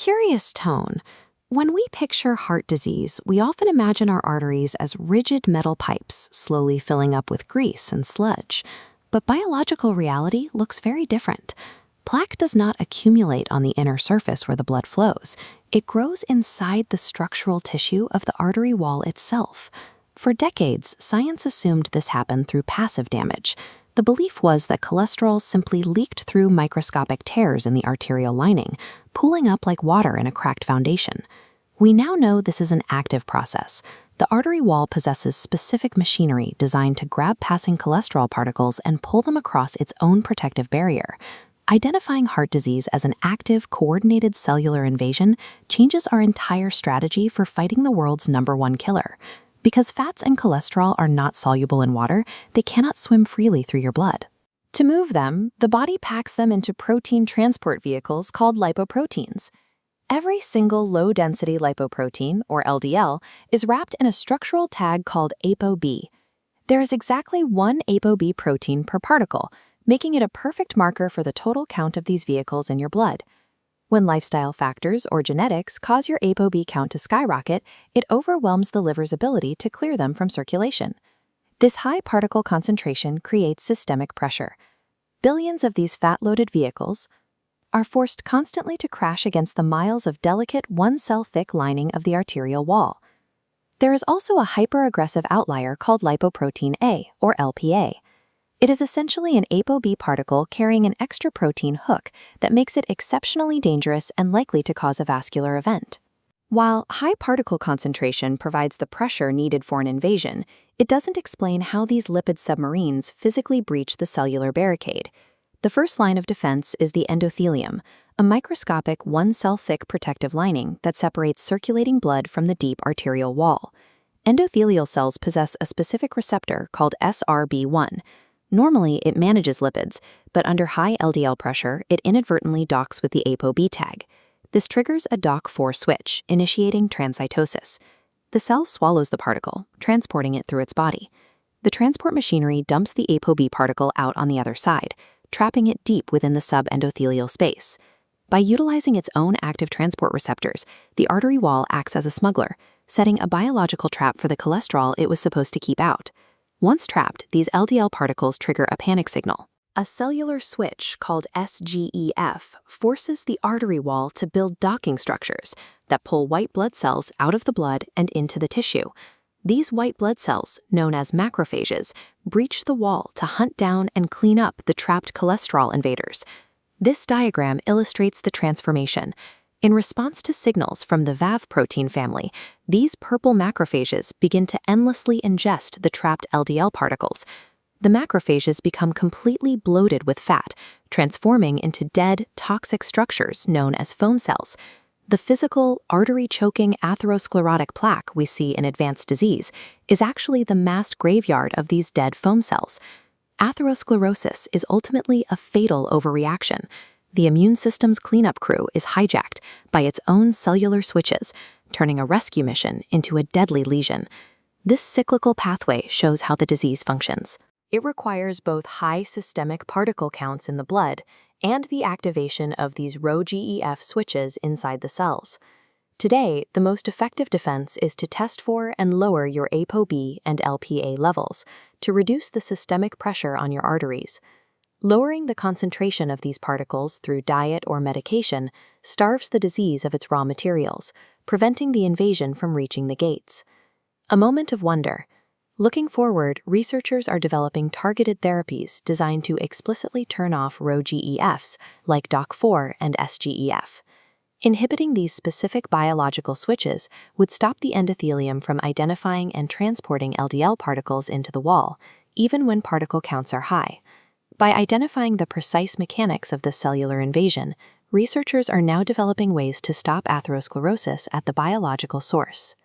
Curious tone. When we picture heart disease, we often imagine our arteries as rigid metal pipes slowly filling up with grease and sludge. But biological reality looks very different. Plaque does not accumulate on the inner surface where the blood flows. It grows inside the structural tissue of the artery wall itself. For decades, science assumed this happened through passive damage. The belief was that cholesterol simply leaked through microscopic tears in the arterial lining, pooling up like water in a cracked foundation. We now know this is an active process. The artery wall possesses specific machinery designed to grab passing cholesterol particles and pull them across its own protective barrier. Identifying heart disease as an active, coordinated cellular invasion changes our entire strategy for fighting the world's #1 killer. Because fats and cholesterol are not soluble in water, they cannot swim freely through your blood. To move them, the body packs them into protein transport vehicles called lipoproteins. Every single low-density lipoprotein, or LDL, is wrapped in a structural tag called ApoB. There is exactly one ApoB protein per particle, making it a perfect marker for the total count of these vehicles in your blood. When lifestyle factors or genetics cause your ApoB count to skyrocket, it overwhelms the liver's ability to clear them from circulation. This high particle concentration creates systemic pressure. Billions of these fat-loaded vehicles are forced constantly to crash against the miles of delicate one-cell-thick lining of the arterial wall. There is also a hyper-aggressive outlier called lipoprotein A, or LPA. It is essentially an ApoB particle carrying an extra protein hook that makes it exceptionally dangerous and likely to cause a vascular event. While high particle concentration provides the pressure needed for an invasion, it doesn't explain how these lipid submarines physically breach the cellular barricade. The first line of defense is the endothelium, a microscopic one-cell-thick protective lining that separates circulating blood from the deep arterial wall. Endothelial cells possess a specific receptor called SRB1. Normally, it manages lipids, but under high LDL pressure, it inadvertently docks with the ApoB tag. This triggers a Dock4 switch, initiating transcytosis. The cell swallows the particle, transporting it through its body. The transport machinery dumps the ApoB particle out on the other side, trapping it deep within the subendothelial space. By utilizing its own active transport receptors, the artery wall acts as a smuggler, setting a biological trap for the cholesterol it was supposed to keep out. Once trapped, these LDL particles trigger a panic signal. A cellular switch called SGEF forces the artery wall to build docking structures that pull white blood cells out of the blood and into the tissue. These white blood cells, known as macrophages, breach the wall to hunt down and clean up the trapped cholesterol invaders. This diagram illustrates the transformation. In response to signals from the VAV protein family, these purple macrophages begin to endlessly ingest the trapped LDL particles. The macrophages become completely bloated with fat, transforming into dead, toxic structures known as foam cells. The physical, artery-choking atherosclerotic plaque we see in advanced disease is actually the mass graveyard of these dead foam cells. Atherosclerosis is ultimately a fatal overreaction. The immune system's cleanup crew is hijacked by its own cellular switches, turning a rescue mission into a deadly lesion. This cyclical pathway shows how the disease functions. It requires both high systemic particle counts in the blood and the activation of these Rho-GEF switches inside the cells. Today, the most effective defense is to test for and lower your ApoB and LPA levels to reduce the systemic pressure on your arteries. Lowering the concentration of these particles through diet or medication starves the disease of its raw materials, preventing the invasion from reaching the gates. A moment of wonder. Looking forward, researchers are developing targeted therapies designed to explicitly turn off Rho-GEFs like Dock4 and SGEF. Inhibiting these specific biological switches would stop the endothelium from identifying and transporting LDL particles into the wall, even when particle counts are high. By identifying the precise mechanics of the cellular invasion, researchers are now developing ways to stop atherosclerosis at the biological source.